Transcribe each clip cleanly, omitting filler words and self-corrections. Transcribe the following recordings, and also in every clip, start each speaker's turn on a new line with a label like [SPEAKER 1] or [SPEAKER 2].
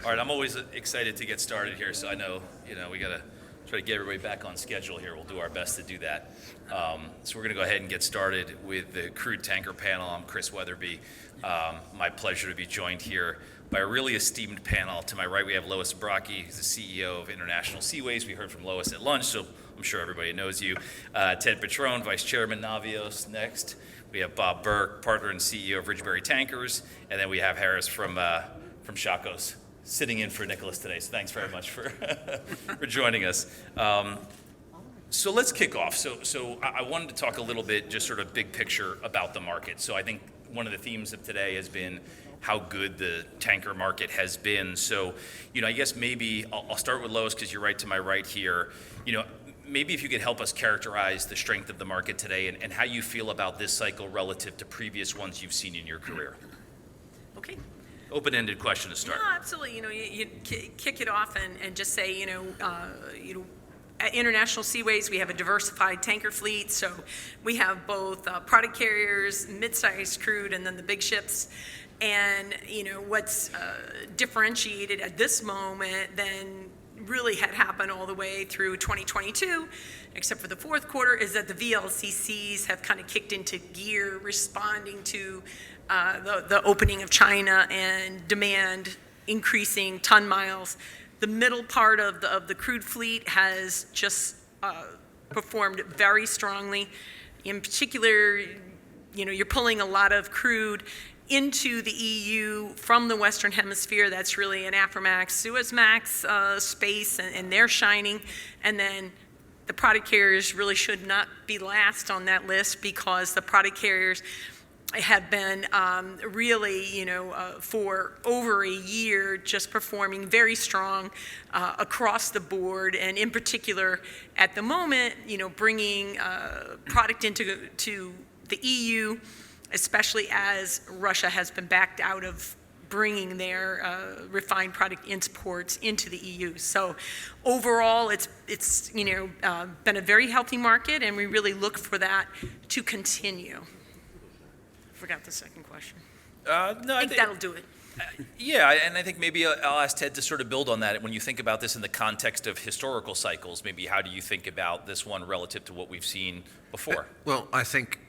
[SPEAKER 1] All right, I'm always excited to get started here, so I know, we got to try to get everybody back on schedule here. We'll do our best to do that. So we're going to go ahead and get started with the Crude Tanker panel. I'm Chris Wetherbee. My pleasure to be joined here by a really esteemed panel. To my right, we have Lois Zabrocky, who's the CEO of International Seaways. We heard from Lois at lunch, so I'm sure everybody knows you. Ted Petrone, Vice Chairman, Navios, next. We have Bob Burke, partner and CEO of Ridgebury Tankers. And then we have Harris from Tsakos, sitting in for Nicholas today. So thanks very much for for joining us. So let's kick off. So I wanted to talk a little bit, just sort of big picture about the market. So I think one of the themes of today has been how good the tanker market has been. So, I guess maybe I'll start with Lois because you're right to my right here. Maybe if you could help us characterize the strength of the market today and how you feel about this cycle relative to previous ones you've seen in your career.
[SPEAKER 2] Okay.
[SPEAKER 1] Open-ended question to start.
[SPEAKER 2] No, absolutely. You kick it off and just say, at International Seaways, we have a diversified tanker fleet. So we have both product carriers, mid-sized crude, and then the big ships. And, what's differentiated at this moment than really had happened all the way through 2022, except for the fourth quarter, is that the VLCCs have kind of kicked into gear responding to the opening of China and demand increasing ton miles. The middle part of the crude fleet has just performed very strongly. In particular, you're pulling a lot of crude into the EU from the Western Hemisphere. That's really an Aframax, Suezmax space, and they're shining. And then the product carriers really should not be last on that list because the product carriers have been really, for over a year, just performing very strong across the board, and in particular, at the moment, bringing product into the EU, especially as Russia has been backed out of bringing their refined product imports into the EU. So overall, it's been a very healthy market, and we really look for that to continue. Forgot the second question.
[SPEAKER 1] No,
[SPEAKER 2] I think that'll do it.
[SPEAKER 1] Yeah, and I think maybe I'll ask Ted to sort of build on that. When you think about this in the context of historical cycles, maybe how do you think about this one relative to what we've seen before?
[SPEAKER 3] Well, I think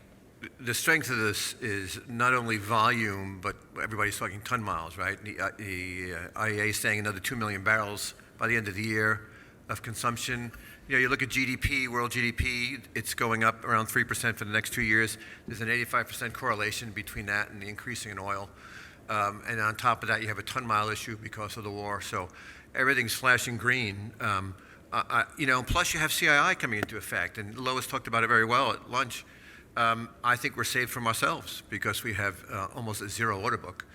[SPEAKER 3] the strength of this is not only volume, but everybody's talking ton miles, right? The IEA is saying another 2 million barrels by the end of the year of consumption. You look at GDP, world GDP, it's going up around 3% for the next 2 years. There's an 85% correlation between that and the increasing in oil. And on top of that, you have a ton mile issue because of the war. So everything's flashing green. Plus you have CII coming into effect. And Lois talked about it very well at lunch. I think we're saved from ourselves because we have almost a zero order book.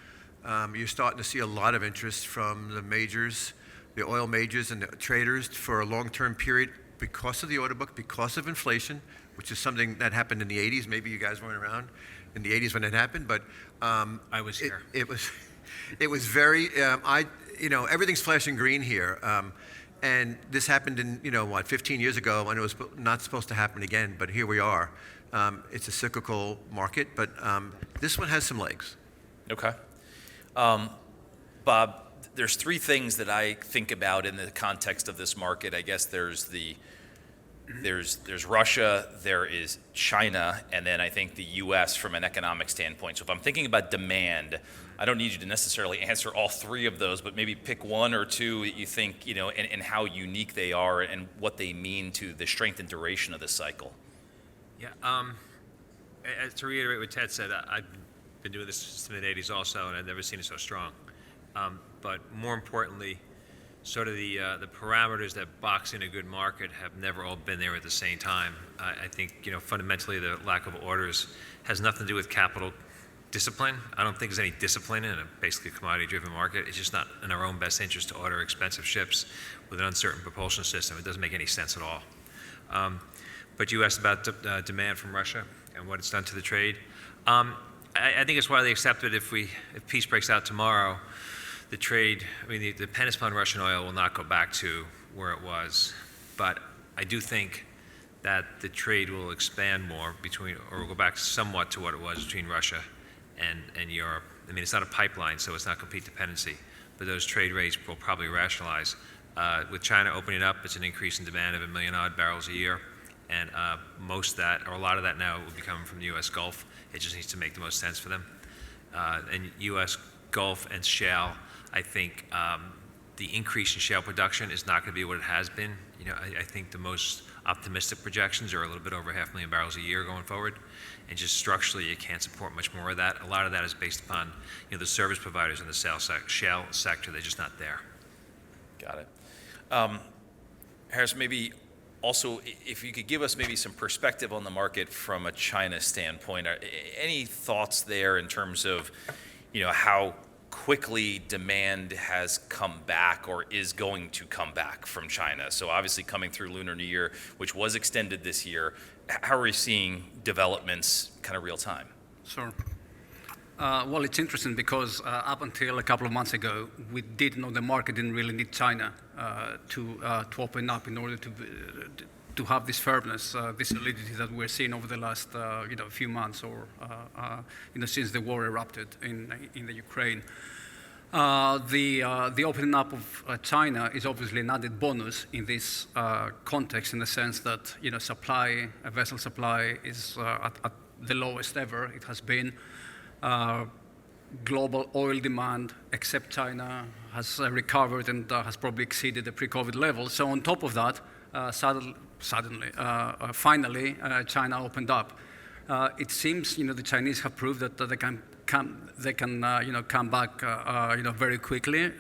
[SPEAKER 3] You're starting to see a lot of interest from the majors, the oil majors and the traders for a long-term period because of the order book, because of inflation, which is something that happened in the 80s. Maybe you guys weren't around in the 80s when it happened, but
[SPEAKER 4] I was here.
[SPEAKER 3] It was very, everything's flashing green here. And this happened in, 15 years ago when it was not supposed to happen again, but here we are. It's a cyclical market, but this one has some legs.
[SPEAKER 1] Okay. Bob, there's three things that I think about in the context of this market. I guess there's Russia, there is China, and then I think the U.S. from an economic standpoint. So if I'm thinking about demand, I don't need you to necessarily answer all three of those, but maybe pick one or two that you think, and how unique they are and what they mean to the strength and duration of this cycle.
[SPEAKER 4] Yeah. To reiterate what Ted said, I've been doing this since the mid-'80s also, and I've never seen it so strong. But more importantly, sort of the parameters that box in a good market have never all been there at the same time. I think, fundamentally the lack of orders has nothing to do with capital discipline. I don't think there's any discipline in a basically commodity-driven market. It's just not in our own best interest to order expensive ships with an uncertain propulsion system. It doesn't make any sense at all. But you asked about demand from Russia and what it's done to the trade. I think it's widely accepted if peace breaks out tomorrow, the trade, the dependence upon Russian oil will not go back to where it was. But I do think that the trade will expand more or will go back somewhat to what it was between Russia and Europe. It's not a pipeline, so it's not complete dependency. but those trade rates will probably rationalize. With China opening up, it's an increase in demand of 1 million odd barrels a year, and most of that, or a lot of that now, will be coming from the U.S. Gulf. It just needs to make the most sense for them. And U.S. Gulf and shale, I think the increase in shale production is not going to be what it has been. You know, I think the most optimistic projections are a little bit over 500,000 barrels a year going forward, and just structurally you can't support much more of that. A lot of that is based upon, you know, the service providers in the shale sector. They're just not there.
[SPEAKER 1] Got it. Harris, maybe also if you could give us maybe some perspective on the market from a China standpoint. Any thoughts there in terms of, you know, how quickly demand has come back or is going to come back from China? So obviously coming through Lunar New Year, which was extended this year, how are we seeing developments kind of real time?
[SPEAKER 5] Sure. Well, it's interesting because up until a couple of months ago, we did know the market didn't really need China to open up in order to have this firmness, this solidity that we're seeing over the last few months, or since the war erupted in the Ukraine. The opening up of China is obviously an added bonus in this context, in the sense that vessel supply is at the lowest ever it has been. Global oil demand, except China, has recovered and has probably exceeded the pre-COVID levels. So on top of that, finally, China opened up. It seems the Chinese have proved that they can come back very quickly.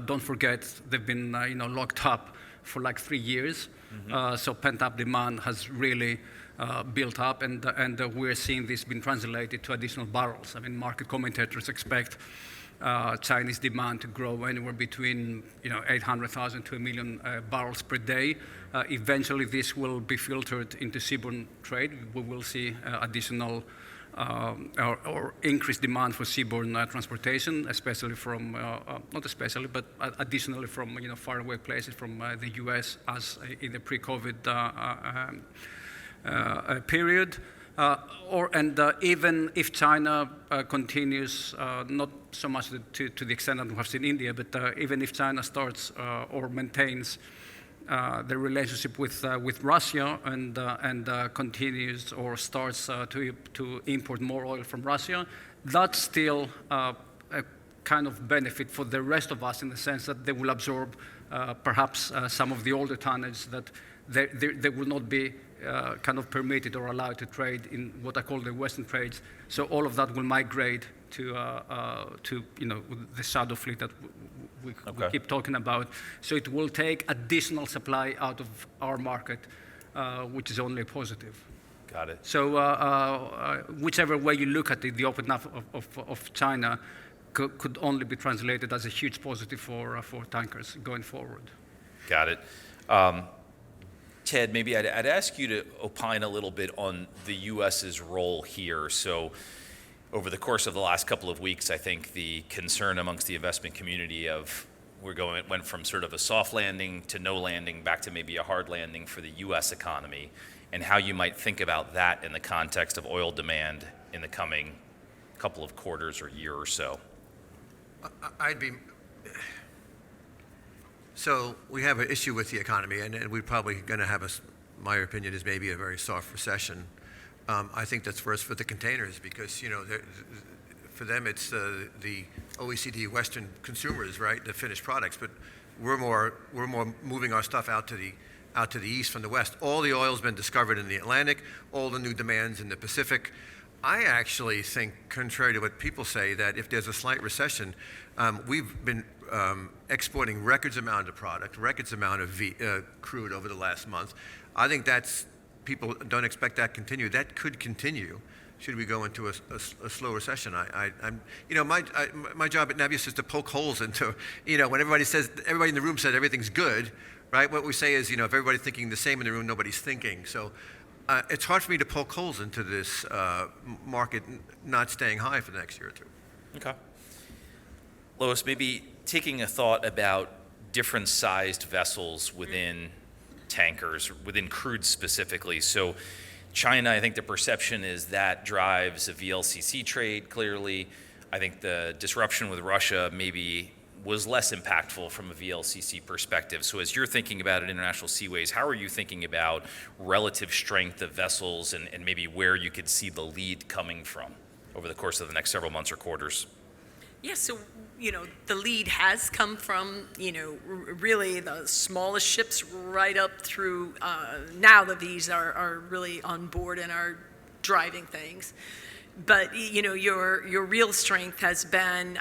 [SPEAKER 5] Don't forget they've been locked up for like 3 years. Mm-hmm. So pent-up demand has really built up, and we're seeing this being translated to additional barrels. I mean, market commentators expect Chinese demand to grow anywhere between 800,000 to 1 million barrels per day. Eventually, this will be filtered into seaborne trade. We will see additional or increased demand for seaborne transportation, especially from but additionally from faraway places from the U.S. as in the pre-COVID period. Even if China continues, not so much to the extent that we have seen India, but even if China starts or maintains the relationship with Russia and continues or starts to import more oil from Russia, that's still a kind of benefit for the rest of us, in the sense that they will absorb perhaps some of the older tonnage that they will not be kind of permitted or allowed to trade in what I call the Western trades. So all of that will migrate to the shadow fleet that we keep talking about. So it will take additional supply out of our market, which is only a positive.
[SPEAKER 1] Got it.
[SPEAKER 5] So whichever way you look at it, the opening up of China could only be translated as a huge positive for tankers going forward.
[SPEAKER 1] Got it. Ted, maybe I'd ask you to opine a little bit on the U.S.'s role here. So over the course of the last couple of weeks, I think the concern amongst the investment community of went from sort of a soft landing to no landing back to maybe a hard landing for the U.S. economy, and how you might think about that in the context of oil demand in the coming couple of quarters or year or so.
[SPEAKER 3] So we have an issue with the economy, and we're probably going to have my opinion is maybe a very soft recession. I think that's worse for the containers, because for them it's the OECD Western consumers, right, the finished products. But we're more moving our stuff out to the east from the west. All the oil's been discovered in the Atlantic. All the new demands in the Pacific. I actually think, contrary to what people say, that if there's a slight recession, we've been exporting records amount of product, records amount of crude over the last month. I think people don't expect that to continue. That could continue should we go into a slow recession. My job at Navios is to poke holes into, when everybody in the room says everything's good, right? What we say is, if everybody's thinking the same in the room, nobody's thinking. So it's hard for me to poke holes into this market not staying high for the next year or two.
[SPEAKER 1] Okay. Lois, maybe taking a thought about different sized vessels within tankers, within crude specifically. So China, I think the perception is that drives a VLCC trade clearly. I think the disruption with Russia maybe was less impactful from a VLCC perspective. So as you're thinking about it, International Seaways, how are you thinking about relative strength of vessels and maybe where you could see the lead coming from over the course of the next several months or quarters?
[SPEAKER 2] Yeah, so, the lead has come from, really the smallest ships right up through, now the Vs are really on board and are driving things. But, your real strength has been,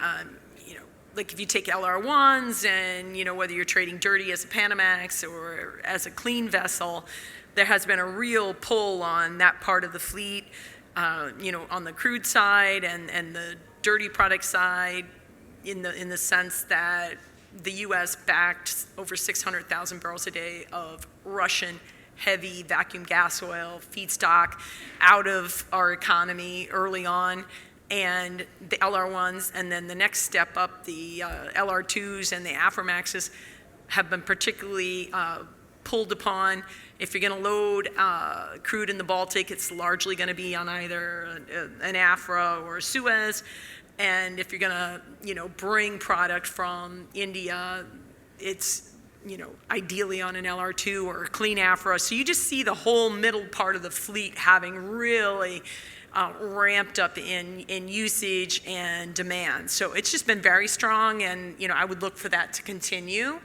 [SPEAKER 2] like if you take LR1s and, whether you're trading dirty as a Panamax or as a clean vessel, there has been a real pull on that part of the fleet, on the crude side and the dirty product side, in the sense that the U.S. backed over 600,000 barrels a day of Russian heavy vacuum gas oil feedstock out of our economy early on, and the LR1s, and then the next step up, the LR2s and the Aframaxes have been particularly pulled upon. If you're going to load crude in the Baltic, it's largely going to be on either an Afra or a Suez. And if you're going to, bring product from India, it's, ideally on an LR2 or a clean Afra. So you just see the whole middle part of the fleet having really ramped up in usage and demand. So it's just been very strong, and, I would look for that to continue.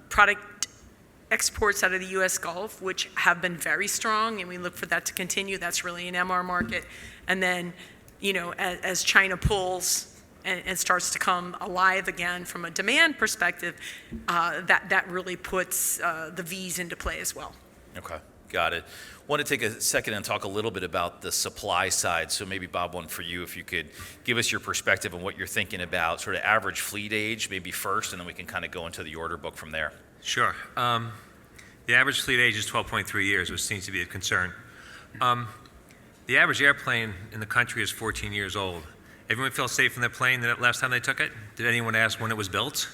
[SPEAKER 2] Product exports out of the U.S. Gulf, which have been very strong, and we look for that to continue. That's really an MR market. And then, as China pulls and starts to come alive again from a demand perspective, that really puts the Vs into play as well.
[SPEAKER 1] Okay, got it. Want to take a second and talk a little bit about the supply side. So maybe, Bob, one for you, if you could give us your perspective on what you're thinking about sort of average fleet age, maybe first, and then we can kind of go into the order book from there.
[SPEAKER 4] Sure. The average fleet age is 12.3 years, which seems to be a concern. The average airplane in the country is 14 years old. Everyone felt safe in their plane the last time they took it? Did anyone ask when it was built?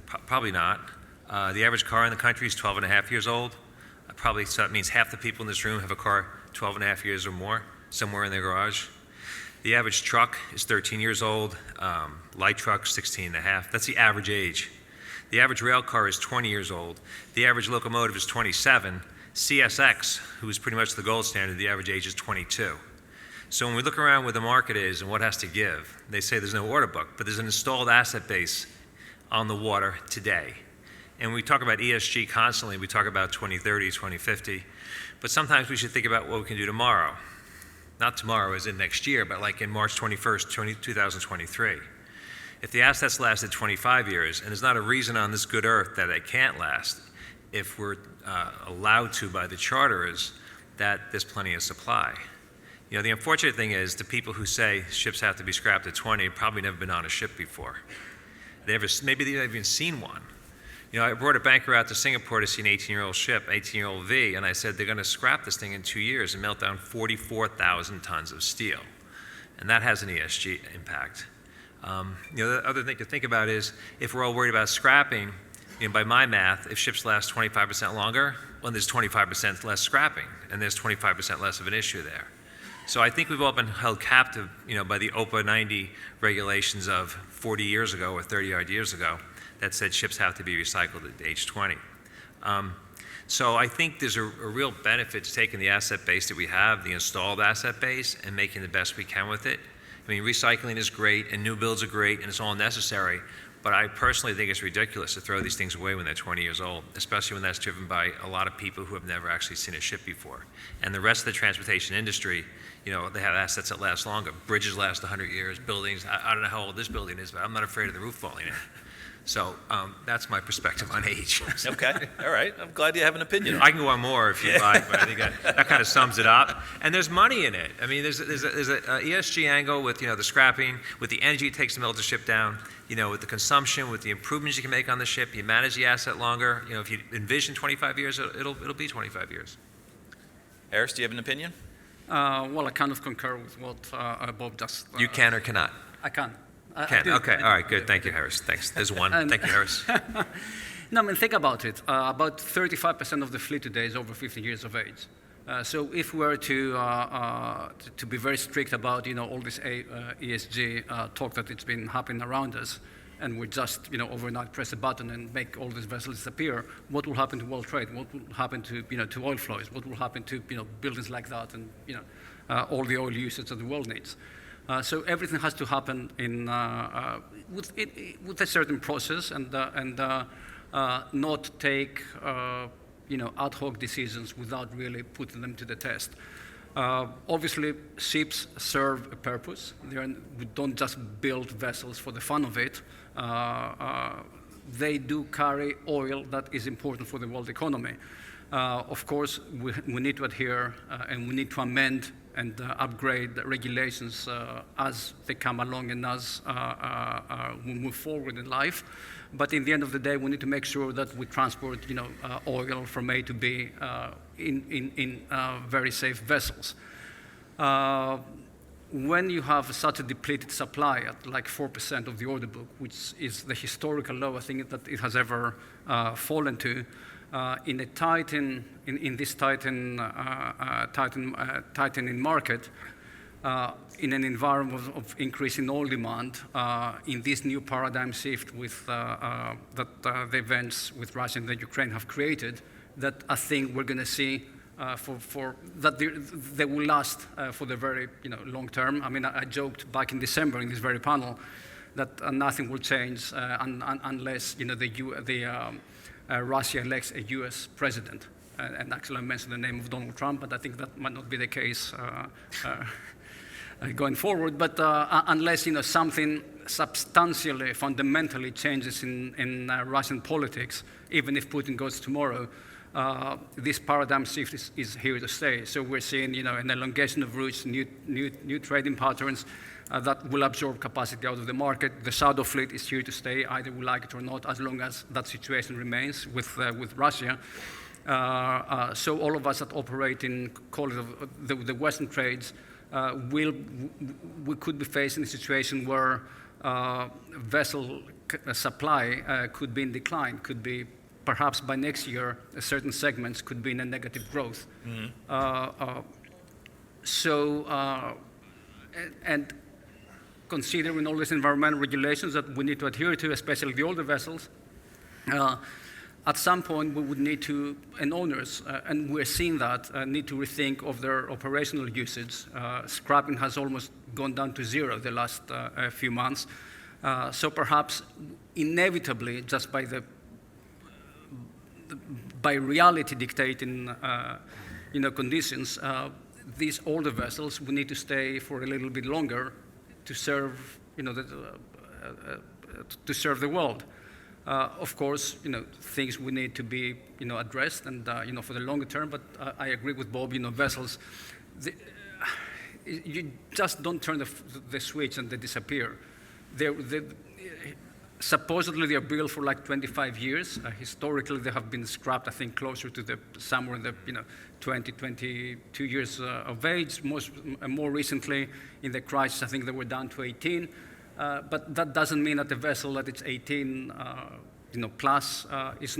[SPEAKER 4] Probably not. The average car in the country is 12 and a half years old. So that means half the people in this room have a car 12 and a half years or more somewhere in their garage. The average truck is 13 years old. Light truck, 16 and a half. That's the average age. The average rail car is 20 years old. The average locomotive is 27. CSX, who is pretty much the gold standard, the average age is 22. So when we look around where the market is and what has to give, they say there's no order book, but there's an installed asset base on the water today. And we talk about ESG constantly. We talk about 2030, 2050. But sometimes we should think about what we can do tomorrow. Not tomorrow as in next year, but like in March 21st, 2023. If the assets lasted 25 years, and there's not a reason on this good earth that it can't last, if we're allowed to by the charterers, that there's plenty of supply. The unfortunate thing is the people who say ships have to be scrapped at 20 have probably never been on a ship before. Maybe they've never even seen one. I brought a banker out to Singapore to see an 18-year-old ship, 18-year-old V, and I said they're going to scrap this thing in 2 years and melt down 44,000 tons of steel. And that has an ESG impact. The other thing to think about is if we're all worried about scrapping, by my math, if ships last 25% longer, well, there's 25% less scrapping, and there's 25% less of an issue there. So I think we've all been held captive, by the OPA 90 regulations of 40 years ago or 30-odd years ago that said ships have to be recycled at age 20. So I think there's a real benefit to taking the asset base that we have, the installed asset base, and making the best we can with it. I mean, recycling is great, and new builds are great, and it's all necessary. But I personally think it's ridiculous to throw these things away when they're 20 years old, especially when that's driven by a lot of people who have never actually seen a ship before. And the rest of the transportation industry, they have assets that last longer. Bridges last 100 years, buildings, I don't know how old this building is, but I'm not afraid of the roof falling in. So that's my perspective on age.
[SPEAKER 1] Okay, all right. I'm glad you have an opinion.
[SPEAKER 4] I can go on more if you like, but I think that kind of sums it up. And there's money in it. I mean, there's an ESG angle with, the scrapping, with the energy it takes to melt the ship down, with the consumption, with the improvements you can make on the ship. You manage the asset longer. If you envision 25 years, it'll be 25 years.
[SPEAKER 1] Harris, do you have an opinion?
[SPEAKER 5] Well, I kind of concur with what Bob just...
[SPEAKER 4] You can or cannot?
[SPEAKER 5] I can.
[SPEAKER 4] Can. Okay, all right, good. Thank you, Harris. Thanks. There's one. Thank you, Harris.
[SPEAKER 5] No, I mean, think about it. About 35% of the fleet today is over 50 years of age. So if we were to be very strict about all this ESG talk that it's been happening around us, and we just overnight press a button and make all these vessels disappear, what will happen to world trade? What will happen to to oil flows? What will happen to buildings like that and all the oil usage that the world needs? So everything has to happen with a certain process and not take ad hoc decisions without really putting them to the test. Obviously, ships serve a purpose. We don't just build vessels for the fun of it. They do carry oil that is important for the world economy. Of course, we need to adhere and we need to amend and upgrade regulations as they come along and as we move forward in life. But in the end of the day, we need to make sure that we transport, oil from A to B in very safe vessels. When you have such a depleted supply at like 4% of the order book, which is the historical low I think that it has ever fallen to, in this tightening market, in an environment of increasing oil demand, in this new paradigm shift with that the events with Russia and the Ukraine have created, that I think we're going to see that they will last for the very long term. I mean, I joked back in December in this very panel that nothing will change unless Russia elects a U.S. president. And actually, I mentioned the name of Donald Trump, but I think that might not be the case going forward. But unless something substantially, fundamentally changes in Russian politics, even if Putin goes tomorrow, this paradigm shift is here to stay. So we're seeing an elongation of routes, new trading patterns that will absorb capacity out of the market. The shadow fleet is here to stay, either we like it or not, as long as that situation remains with Russia. So all of us that operate in, call it the Western trades, we could be facing a situation where vessel supply could be in decline, could be perhaps by next year, certain segments could be in a negative growth. Mm-hmm. And considering all these environmental regulations that we need to adhere to, especially the older vessels, at some point we would need to, and owners, and we're seeing that, need to rethink of their operational usage. Scrapping has almost gone down to zero the last few months. So perhaps inevitably, just by reality dictating conditions, these older vessels will need to stay for a little bit longer to serve to serve the world. Of course, things will need to be addressed and for the longer term. But I agree with Bob. Vessels, you just don't turn the switch and they disappear. Supposedly they're built for like 25 years. Historically, they have been scrapped, I think, closer to somewhere in the 20, 22 years of age. More recently, in the crisis, I think they were down to 18. But that doesn't mean that the vessel that it's 18, plus does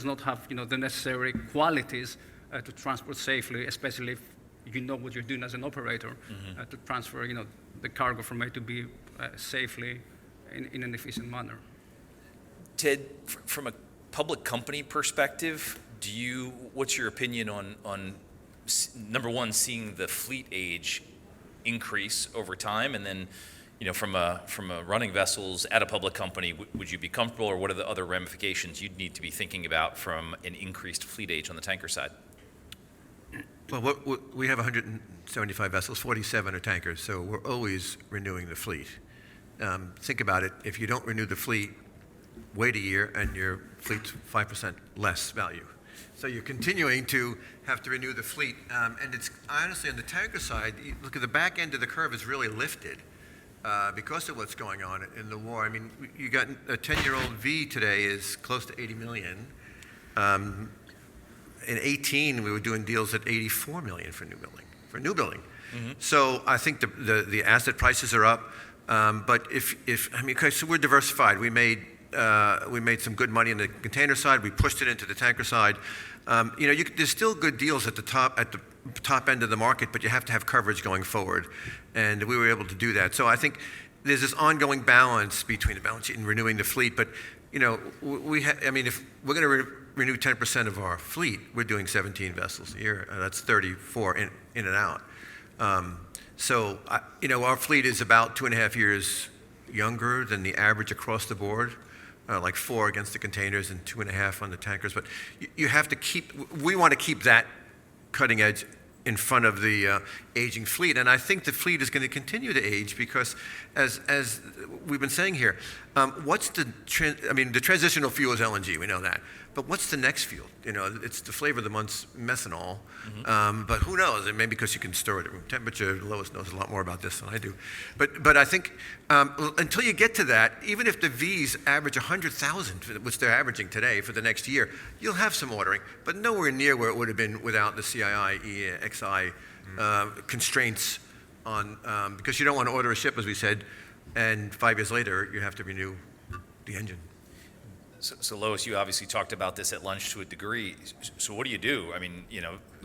[SPEAKER 5] not have the necessary qualities to transport safely, especially if you know what you're doing as an operator, mm-hmm. To transfer the cargo from A to B safely. In an efficient manner.
[SPEAKER 1] Ted, from a public company perspective, what's your opinion on number one, seeing the fleet age increase over time, and then from a running vessels at a public company, would you be comfortable, or what are the other ramifications you'd need to be thinking about from an increased fleet age on the tanker side?
[SPEAKER 3] Well, we have 175 vessels, 47 are tankers, so we're always renewing the fleet. Think about it. If you don't renew the fleet, wait a year and your fleet's 5% less value. So you're continuing to have to renew the fleet. And it's honestly on the tanker side, you look at the back end of the curve is really lifted because of what's going on in the war. I mean, you got a 10-year-old V today is close to 80 million. In 18, we were doing deals at 84 million for new building. Mm-hmm. So I think the asset prices are up. But so we're diversified. We made we made some good money in the container side. We pushed it into the tanker side. There's still good deals at the top end of the market, but you have to have coverage going forward, and we were able to do that. So I think there's this ongoing balance between the balance sheet and renewing the fleet. But if we're going to renew 10% of our fleet, we're doing 17 vessels a year. That's 34 in and out. Our fleet is about 2.5 years younger than the average across the board, like 4 against the containers and 2.5 on the tankers. But we want to keep that cutting edge in front of the aging fleet. And I think the fleet is going to continue to age because, as we've been saying here, the transitional fuel is LNG, we know that. But what's the next fuel? It's the flavor of the month's methanol. But who knows? It may be because you can store it at room temperature. Lois knows a lot more about this than I do. But I think until you get to that, even if the Vs average 100,000, which they're averaging today for the next year, you'll have some ordering, but nowhere near where it would have been without the CII, EEXI constraints on, because you don't want to order a ship, as we said, and 5 years later you have to renew the engine.
[SPEAKER 1] So Lois, you obviously talked about this at lunch to a degree. So what do you do?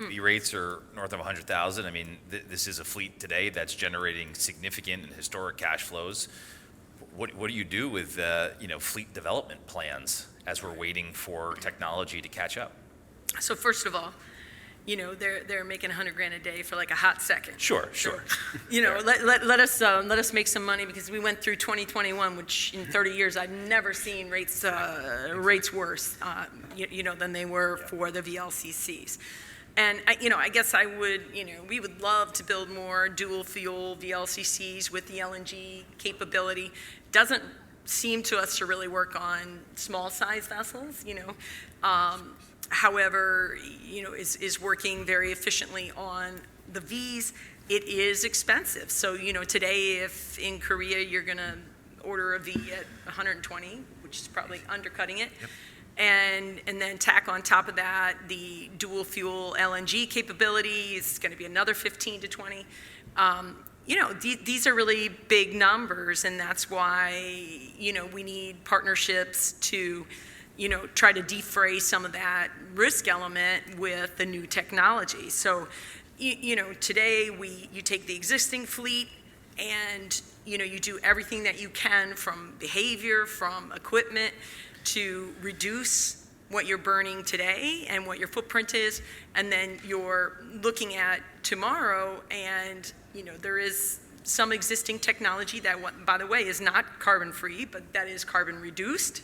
[SPEAKER 1] B rates are north of 100,000. This is a fleet today that's generating significant and historic cash flows. What do you do with fleet development plans as we're waiting for technology to catch up?
[SPEAKER 2] So first of all, they're making $100,000 a day for like a hot second.
[SPEAKER 1] Sure.
[SPEAKER 2] Let us make some money, because we went through 2021, which in 30 years I've never seen rates worse, than they were for the VLCCs. And I guess we would love to build more dual fuel VLCCs with the LNG capability. Doesn't seem to us to really work on small size vessels, However, is working very efficiently on the Vs. It is expensive. So, today, if in Korea you're going to order a V at 120, which is probably undercutting it,
[SPEAKER 3] Yep.
[SPEAKER 2] and then tack on top of that the dual fuel LNG capability is going to be another 15 to 20. These are really big numbers, and that's why, we need partnerships to try to defray some of that risk element with the new technology. So, today you take the existing fleet and, you do everything that you can from behavior, from equipment, to reduce what you're burning today and what your footprint is. And then you're looking at tomorrow, and, there is some existing technology that, by the way, is not carbon free, but that is carbon reduced.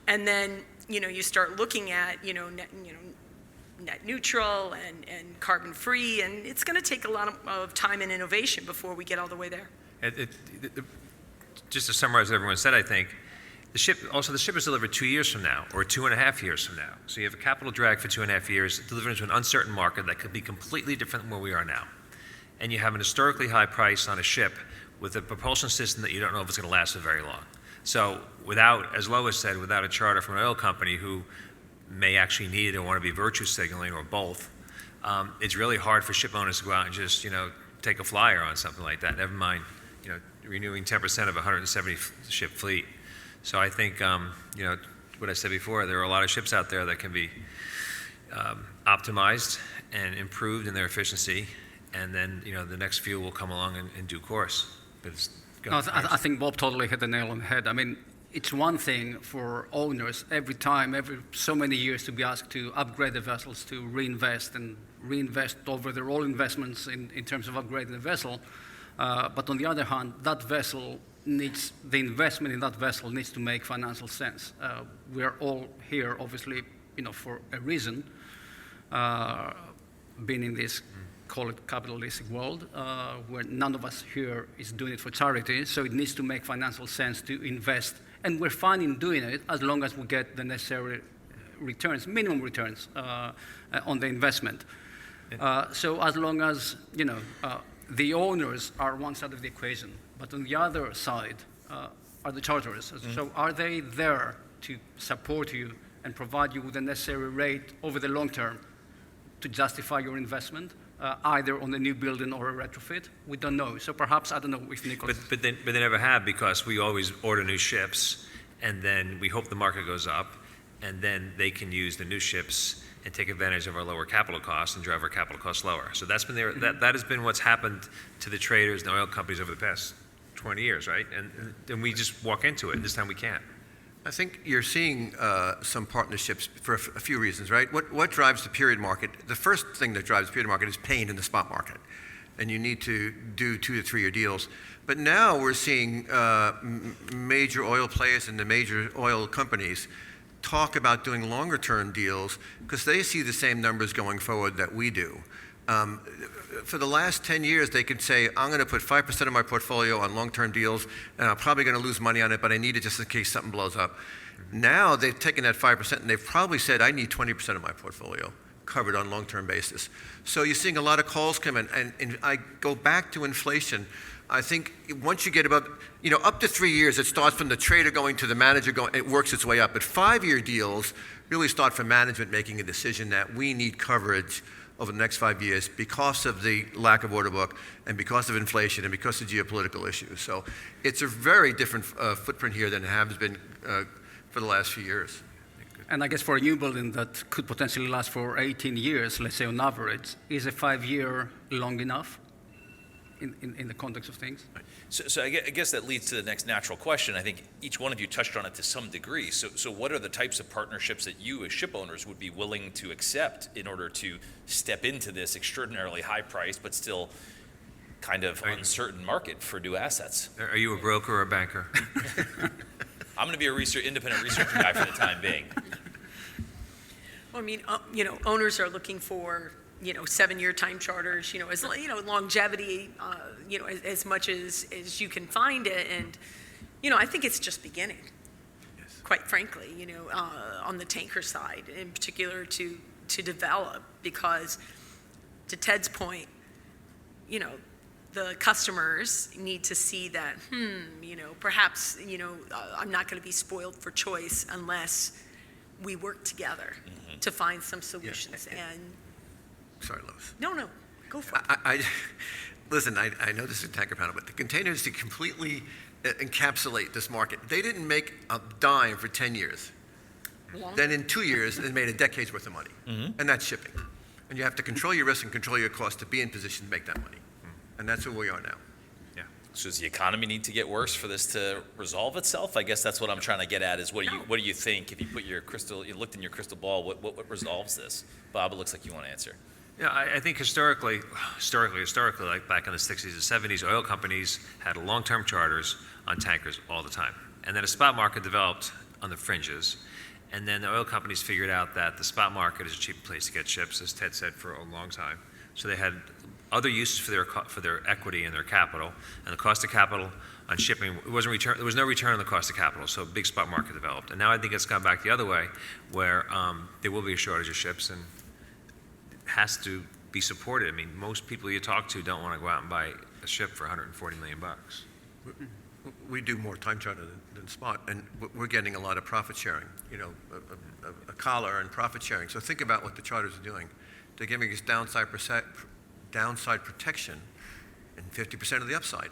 [SPEAKER 2] And then, you start looking at, net neutral and carbon free, and it's going to take a lot of time and innovation before we get all the way there.
[SPEAKER 4] Just to summarize what everyone said, I think the ship is delivered 2 years from now or 2.5 years from now. So you have a capital drag for 2.5 years, delivered into an uncertain market that could be completely different than where we are now. And you have an historically high price on a ship with a propulsion system that you don't know if it's going to last for very long. So without, as Lois said, without a charter from an oil company who may actually need it or want to be virtue signaling or both, it's really hard for ship owners to go out and just, take a flyer on something like that. Never mind, renewing 10% of a 170 ship fleet. So I think, what I said before, there are a lot of ships out there that can be optimized and improved in their efficiency, and then, the next few will come along in due course. But it's
[SPEAKER 5] I think Bob totally hit the nail on the head. It's one thing for owners every so many years to be asked to upgrade the vessels, to reinvest over their all investments in terms of upgrading the vessel. But on the other hand, the investment in that vessel needs to make financial sense. We're all here, obviously, for a reason, being in this, call it capitalistic world, where none of us here is doing it for charity, so it needs to make financial sense to invest. And we're fine in doing it as long as we get the necessary returns, minimum returns on the investment. So as long as, the owners are one side of the equation, but on the other side are the charterers. Mm-hmm. So are they there to support you and provide you with the necessary rate over the long term to justify your investment? Either on the new building or a retrofit, we don't know. So perhaps, I don't know if Nicholas...
[SPEAKER 4] But they never have, because we always order new ships, and then we hope the market goes up, and then they can use the new ships and take advantage of our lower capital costs and drive our capital costs lower. So that's been that has been what's happened to the traders and the oil companies over the past 20 years, right? And we just walk into it, and this time we can't.
[SPEAKER 3] I think you're seeing some partnerships for a few reasons, right? What drives the period market? The first thing that drives the period market is pain in the spot market, and you need to do 2 to 3 year deals. But now we're seeing major oil players and the major oil companies talk about doing longer term deals because they see the same numbers going forward that we do. For the last 10 years, they could say, I'm going to put 5% of my portfolio on long-term deals, and I'm probably going to lose money on it, but I need it just in case something blows up. Now they've taken that 5%, and they've probably said, I need 20% of my portfolio covered on long-term basis. So you're seeing a lot of calls come in, and I go back to inflation. I think once you get above, up to 3 years, it starts from the trader going to the manager going, it works its way up. But 5-year deals really start from management making a decision that we need coverage over the next 5 years because of the lack of order book and because of inflation and because of geopolitical issues. So it's a very different footprint here than it has been for the last few years.
[SPEAKER 5] And I guess for a new building that could potentially last for 18 years, let's say on average, is a 5-year long enough in the context of things?
[SPEAKER 1] So I guess that leads to the next natural question. I think each one of you touched on it to some degree. So what are the types of partnerships that you as ship owners would be willing to accept in order to step into this extraordinarily high price but still kind of uncertain market for new assets?
[SPEAKER 4] Are you a broker or a banker?
[SPEAKER 1] I'm going to be a independent research guy for the time being.
[SPEAKER 2] Well, I mean, owners are looking for 7-year time charters, as longevity, as much as you can find it. And, I think it's just beginning, quite frankly, on the tanker side in particular to develop, because to Ted's point, the customers need to see that, perhaps, I'm not going to be spoiled for choice unless we work together to find some solutions. And
[SPEAKER 3] Sorry, Lois.
[SPEAKER 2] no, go for it.
[SPEAKER 3] Listen, I know this is a tanker panel, but the containers to completely encapsulate this market, they didn't make a dime for 10 years. Then in 2 years, they made a decade's worth of money. And that's shipping. And you have to control your risk and control your cost to be in position to make that money. And that's where we are now.
[SPEAKER 4] Yeah.
[SPEAKER 1] So does the economy need to get worse for this to resolve itself? I guess that's what I'm trying to get at is what do you think, if you looked in your crystal ball, what resolves this? Bob, it looks like you want to answer.
[SPEAKER 4] Yeah, I think historically, like back in the 60s and 70s, oil companies had long-term charters on tankers all the time. And then a spot market developed on the fringes. And then the oil companies figured out that the spot market is a cheap place to get ships, as Ted said, for a long time. So they had other uses for their equity and their capital. And the cost of capital on shipping, there was no return on the cost of capital, so a big spot market developed. And now I think it's gone back the other way, where there will be a shortage of ships, and has to be supported. I mean, most people you talk to don't want to go out and buy a ship for $140 million.
[SPEAKER 3] We do more time charter than spot, and we're getting a lot of profit sharing, a collar and profit sharing. So think about what the charters are doing. They're giving us downside protection and 50% of the upside.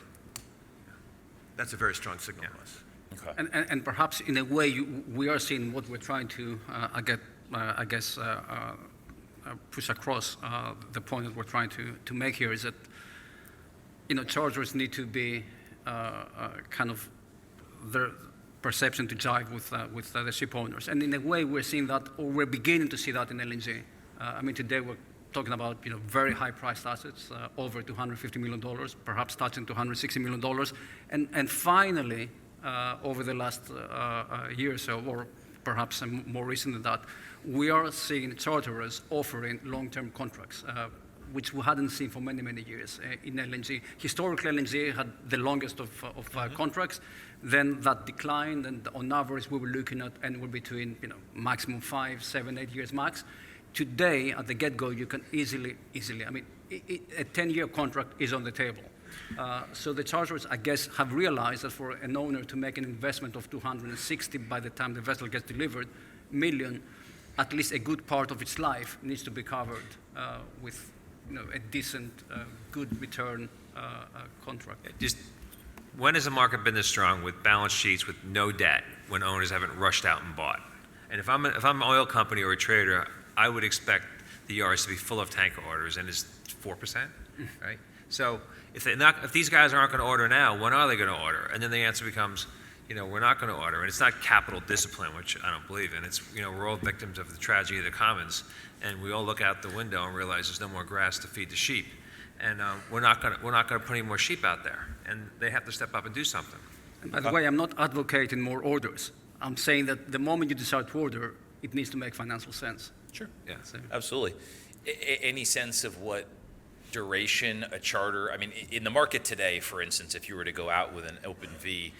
[SPEAKER 3] That's a very strong signal to us.
[SPEAKER 1] Okay.
[SPEAKER 5] And perhaps in a way, we are seeing what we're trying to, push across the point that we're trying to make here is that, charters need to be kind of their perception to jive with the ship owners. And in a way, we're seeing that, or we're beginning to see that in LNG. Today we're talking about, very high-priced assets, over $250 million, perhaps touching $260 million. And finally, over the last year or so, or perhaps more recent than that, we are seeing charterers offering long-term contracts, which we hadn't seen for many, many years in LNG. Historically, LNG had the longest of contracts. Then that declined, and on average, we were looking at anywhere between maximum 5, 7, 8 years max. Today, at the get-go, you can easily, a 10-year contract is on the table. So the charterers, I guess, have realized that for an owner to make an investment of $260 by the time the vessel gets delivered, million, at least a good part of its life needs to be covered with a decent, good return contract.
[SPEAKER 4] Just when has the market been this strong with balance sheets with no debt when owners haven't rushed out and bought? And if I'm an oil company or a trader, I would expect the yards to be full of tanker orders, and it's 4%, right? So if these guys aren't going to order now, when are they going to order? And then the answer becomes, we're not going to order. And it's not capital discipline, which I don't believe in. It's, we're all victims of the tragedy of the commons, and we all look out the window and realize there's no more grass to feed the sheep. And we're not going to put any more sheep out there, and they have to step up and do something.
[SPEAKER 5] And by the way, I'm not advocating more orders. I'm saying that the moment you decide to order, it needs to make financial sense.
[SPEAKER 1] Sure.
[SPEAKER 4] Yeah.
[SPEAKER 5] So,
[SPEAKER 1] Absolutely. Any sense of what duration a charter, I mean, in the market today, for instance, if you were to go out with an open V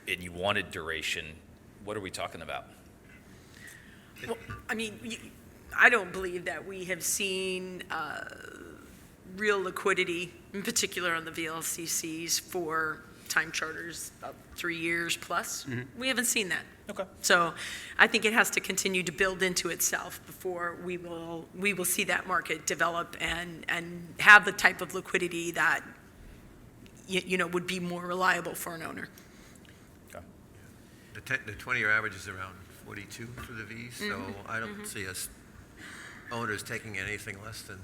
[SPEAKER 1] and you wanted duration, what are we talking about?
[SPEAKER 2] Well, I mean, I don't believe that we have seen real liquidity, in particular on the VLCCs, for time charters of 3 years plus. We haven't seen that.
[SPEAKER 1] Okay.
[SPEAKER 2] So I think it has to continue to build into itself before we will see that market develop and have the type of liquidity that would be more reliable for an owner.
[SPEAKER 1] Okay.
[SPEAKER 3] The 20-year average is around 42 for the V's, so I don't see us owners taking anything less than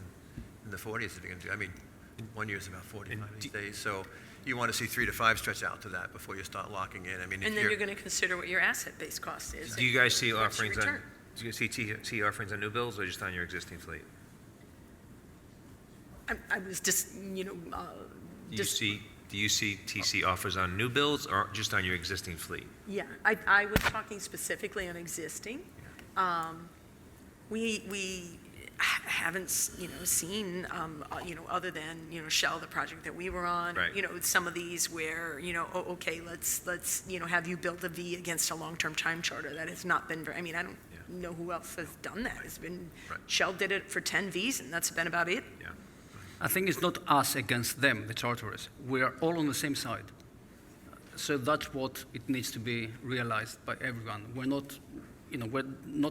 [SPEAKER 3] in the 40s if you're going to do. I mean, 1 year is about 45 these days, so you want to see 3 to 5 stretch out to that before you start locking in. I mean,
[SPEAKER 2] And then you're going to consider what your asset-based cost is.
[SPEAKER 4] Do you guys see
[SPEAKER 2] What's your
[SPEAKER 4] offerings on?
[SPEAKER 2] return?
[SPEAKER 4] Do you see offerings on new builds or just on your existing fleet?
[SPEAKER 2] I was just,
[SPEAKER 4] Do you see TC offers on new builds or just on your existing fleet?
[SPEAKER 2] Yeah, I was talking specifically on existing. We haven't, seen, other than, Shell, the project that we were on.
[SPEAKER 4] Right.
[SPEAKER 2] Some of these where, okay, let's have you build a V against a long-term time charter. That has not been very, I don't know who else has done that. It's been,
[SPEAKER 3] Right.
[SPEAKER 2] Shell did it for 10 Vs, and that's been about it.
[SPEAKER 4] Yeah.
[SPEAKER 5] I think it's not us against them, the charterers. We are all on the same side. So that's what it needs to be realized by everyone. We're not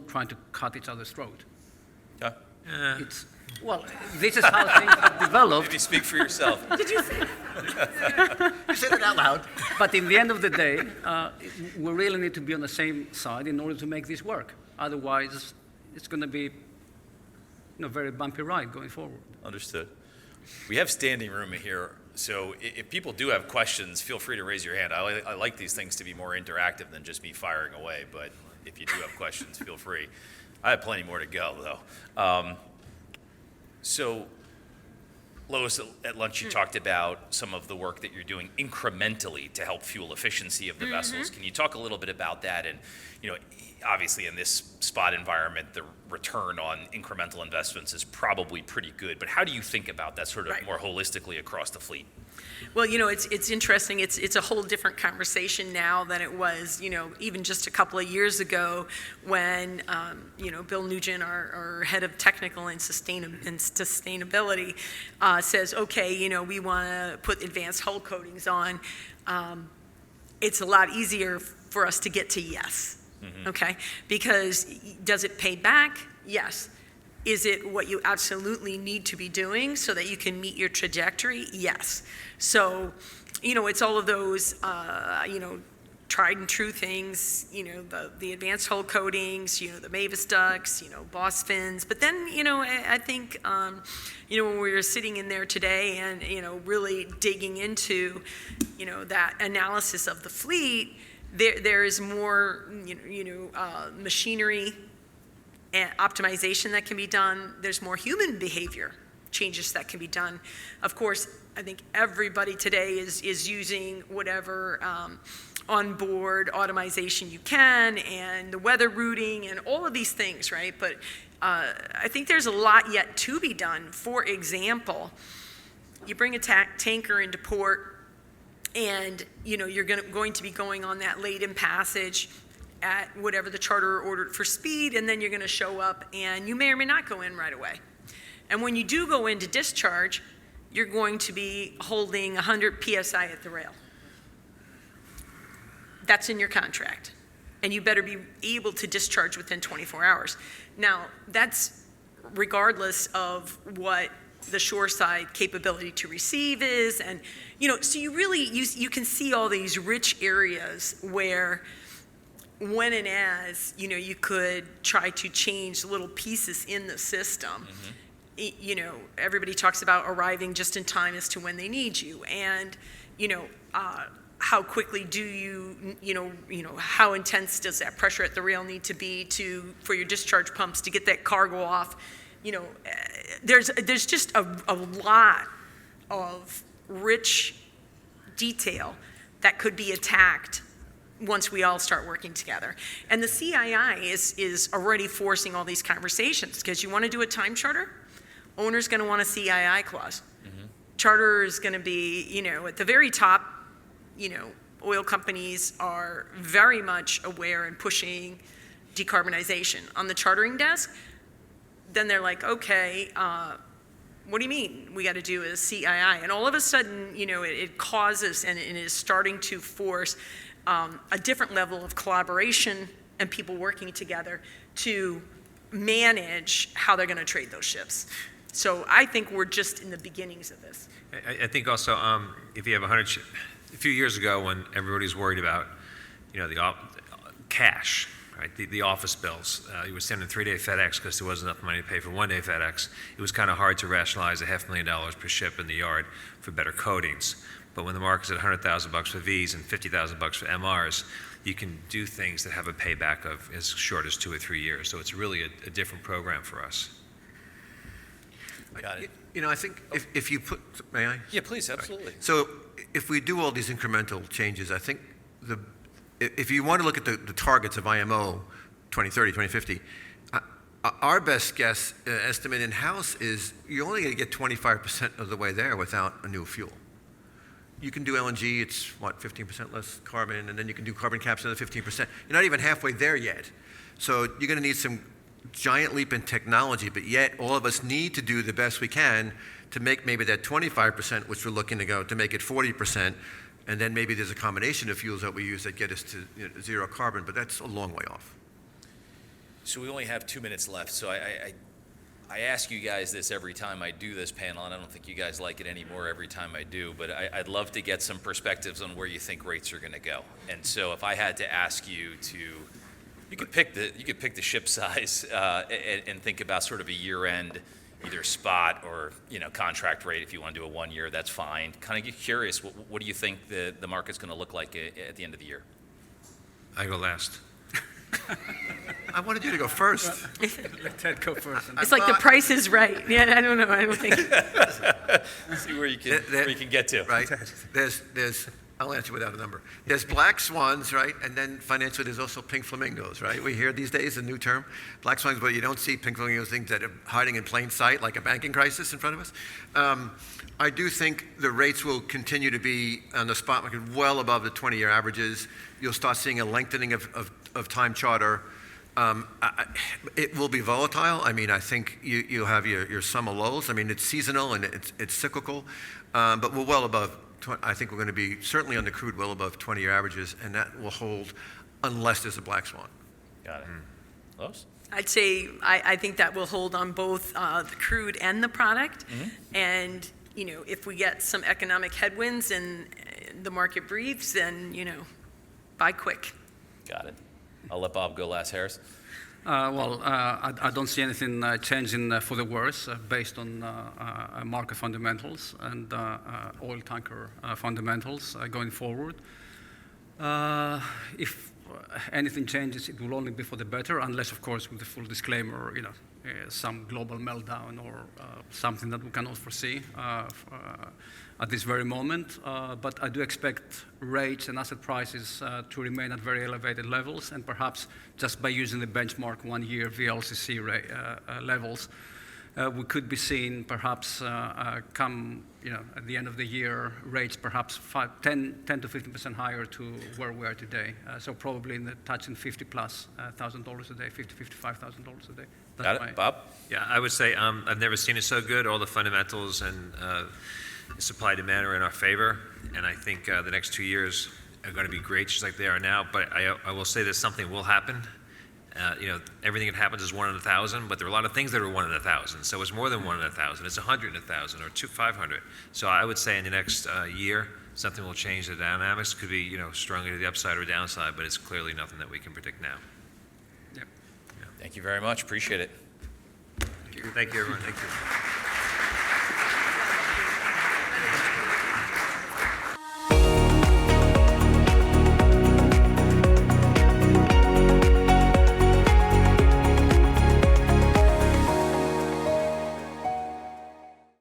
[SPEAKER 5] trying to cut each other's throat.
[SPEAKER 1] Yeah.
[SPEAKER 5] It's, well, this is how things have developed.
[SPEAKER 1] Maybe speak for yourself.
[SPEAKER 2] Did you say?
[SPEAKER 3] You said it out loud.
[SPEAKER 5] But in the end of the day, we really need to be on the same side in order to make this work. Otherwise, it's going to be a very bumpy ride going forward.
[SPEAKER 1] Understood. We have standing room here, so if people do have questions, feel free to raise your hand. I like these things to be more interactive than just me firing away, but if you do have questions, feel free. I have plenty more to go, though. So, Lois, at lunch you talked about some of the work that you're doing incrementally to help fuel efficiency of the vessels. Can you talk a little bit about that? And, obviously in this spot environment, the return on incremental investments is probably pretty good. But how do you think about that sort of
[SPEAKER 2] Right.
[SPEAKER 1] more holistically across the fleet?
[SPEAKER 2] Well, it's interesting. It's a whole different conversation now than it was, even just a couple of years ago when, Bill Nugent, our head of technical and sustainability, says, okay, we want to put advanced hull coatings on. It's a lot easier for us to get to yes, okay? Because does it pay back? Yes. Is it what you absolutely need to be doing so that you can meet your trajectory? Yes. So, it's all of those, tried and true things, the advanced hull coatings, the Mavis ducts, boss fins. But then, I think, when we were sitting in there today and, really digging into, that analysis of the fleet, there is more, machinery and optimization that can be done. There's more human behavior changes that can be done. Of course, I think everybody today is using whatever onboard automation you can, and the weather routing and all of these things, right? But I think there's a lot yet to be done. For example, you bring a tanker into port, and you're going to be going on that laden passage at whatever the charterer ordered for speed, and then you're going to show up, and you may or may not go in right away. And when you do go into discharge, you're going to be holding 100 PSI at the rail. That's in your contract. And you better be able to discharge within 24 hours. Now, that's regardless of what the shoreside capability to receive is, and, so you really, you can see all these rich areas where when and as, you could try to change little pieces in the system. Everybody talks about arriving just in time as to when they need you, and, how quickly do you, how intense does that pressure at the rail need to be for your discharge pumps to get that cargo off? There's just a lot of rich detail that could be attacked once we all start working together. And the CII is already forcing all these conversations, because you want to do a time charter, owner's going to want a CII clause. Charter is going to be, at the very top. Oil companies are very much aware and pushing decarbonization. On the chartering desk, then they're like, okay, what do you mean we got to do a CII? And all of a sudden, it causes and it is starting to force a different level of collaboration and people working together to manage how they're going to trade those ships. So I think we're just in the beginnings of this.
[SPEAKER 4] I think also, if you have 100 ships, a few years ago when everybody's worried about, the cash, right? The office bills. You were sending 3-day FedEx because there wasn't enough money to pay for 1-day FedEx. It was kind of hard to rationalize $500,000 per ship in the yard for better coatings. But when the market's at $100,000 for Vs and $50,000 for MRs, you can do things that have a payback of as short as 2 or 3 years. So it's really a different program for us.
[SPEAKER 1] Got it.
[SPEAKER 3] I think if you put, may I?
[SPEAKER 1] Yeah, please, absolutely.
[SPEAKER 3] So if we do all these incremental changes, I think if you want to look at the targets of IMO 2030, 2050, our best guess estimate in-house is you're only going to get 25% of the way there without a new fuel. You can do LNG, it's 15% less carbon, and then you can do carbon capture, another 15%. You're not even halfway there yet. So you're going to need some giant leap in technology, but yet all of us need to do the best we can to make maybe that 25%, which we're looking to go, to make it 40%, and then maybe there's a combination of fuels that we use that get us to zero carbon, but that's a long way off.
[SPEAKER 1] So we only have 2 minutes left, so I ask you guys this every time I do this panel, and I don't think you guys like it anymore every time I do, but I'd love to get some perspectives on where you think rates are going to go. And so if I had to ask you to, you could pick the ship size and think about sort of a year-end, either spot or contract rate. If you want to do a 1 year, that's fine. Kind of get curious, what do you think the market's going to look like at the end of the year?
[SPEAKER 4] I go last.
[SPEAKER 3] I wanted you to go first.
[SPEAKER 5] Let Ted go first.
[SPEAKER 2] It's like the price is right. Yeah, I don't know. I don't think.
[SPEAKER 1] See where you can get to.
[SPEAKER 3] Right. There's. I'll answer without a number. There's black swans, right? And then financially, there's also pink flamingos, right? We hear these days a new term, black swans, but you don't see pink flamingos, things that are hiding in plain sight, like a banking crisis in front of us. I do think the rates will continue to be on the spot market well above the 20-year averages. You'll start seeing a lengthening of time charter. It will be volatile. I mean, I think you'll have your summer lows. I mean, it's seasonal and it's cyclical, but we're well above. I think we're going to be certainly on the crude well above 20-year averages, and that will hold unless there's a black swan.
[SPEAKER 1] Got it. Lois?
[SPEAKER 2] I'd say I think that will hold on both the crude and the product. And, if we get some economic headwinds and the market breathes, then, buy quick.
[SPEAKER 1] Got it. I'll let Bob go last. Harris?
[SPEAKER 5] I don't see anything changing for the worse based on market fundamentals and oil tanker fundamentals going forward. If anything changes, it will only be for the better, unless, of course, with the full disclaimer, some global meltdown or something that we cannot foresee at this very moment. But I do expect rates and asset prices to remain at very elevated levels, and perhaps just by using the benchmark 1 year VLCC levels, we could be seeing perhaps come at the end of the year rates perhaps 10 to 15% higher to where we are today. So probably in the touching $50,000+ a day, $55,000 a day.
[SPEAKER 1] Got it. Bob?
[SPEAKER 4] Yeah, I would say I've never seen it so good. All the fundamentals and supply demand are in our favor, and I think the next 2 years are going to be great, just like they are now. But I will say that something will happen, Everything that happens is 1 in 1,000, but there are a lot of things that are 1 in 1,000. So it's more than 1 in 1,000. It's 100 in 1,000 or 500. So I would say in the next year, something will change the dynamics. Could be, strongly to the upside or downside, but it's clearly nothing that we can predict now.
[SPEAKER 5] Yep.
[SPEAKER 1] Thank you very much. Appreciate it.
[SPEAKER 4] Thank you, everyone. Thank you.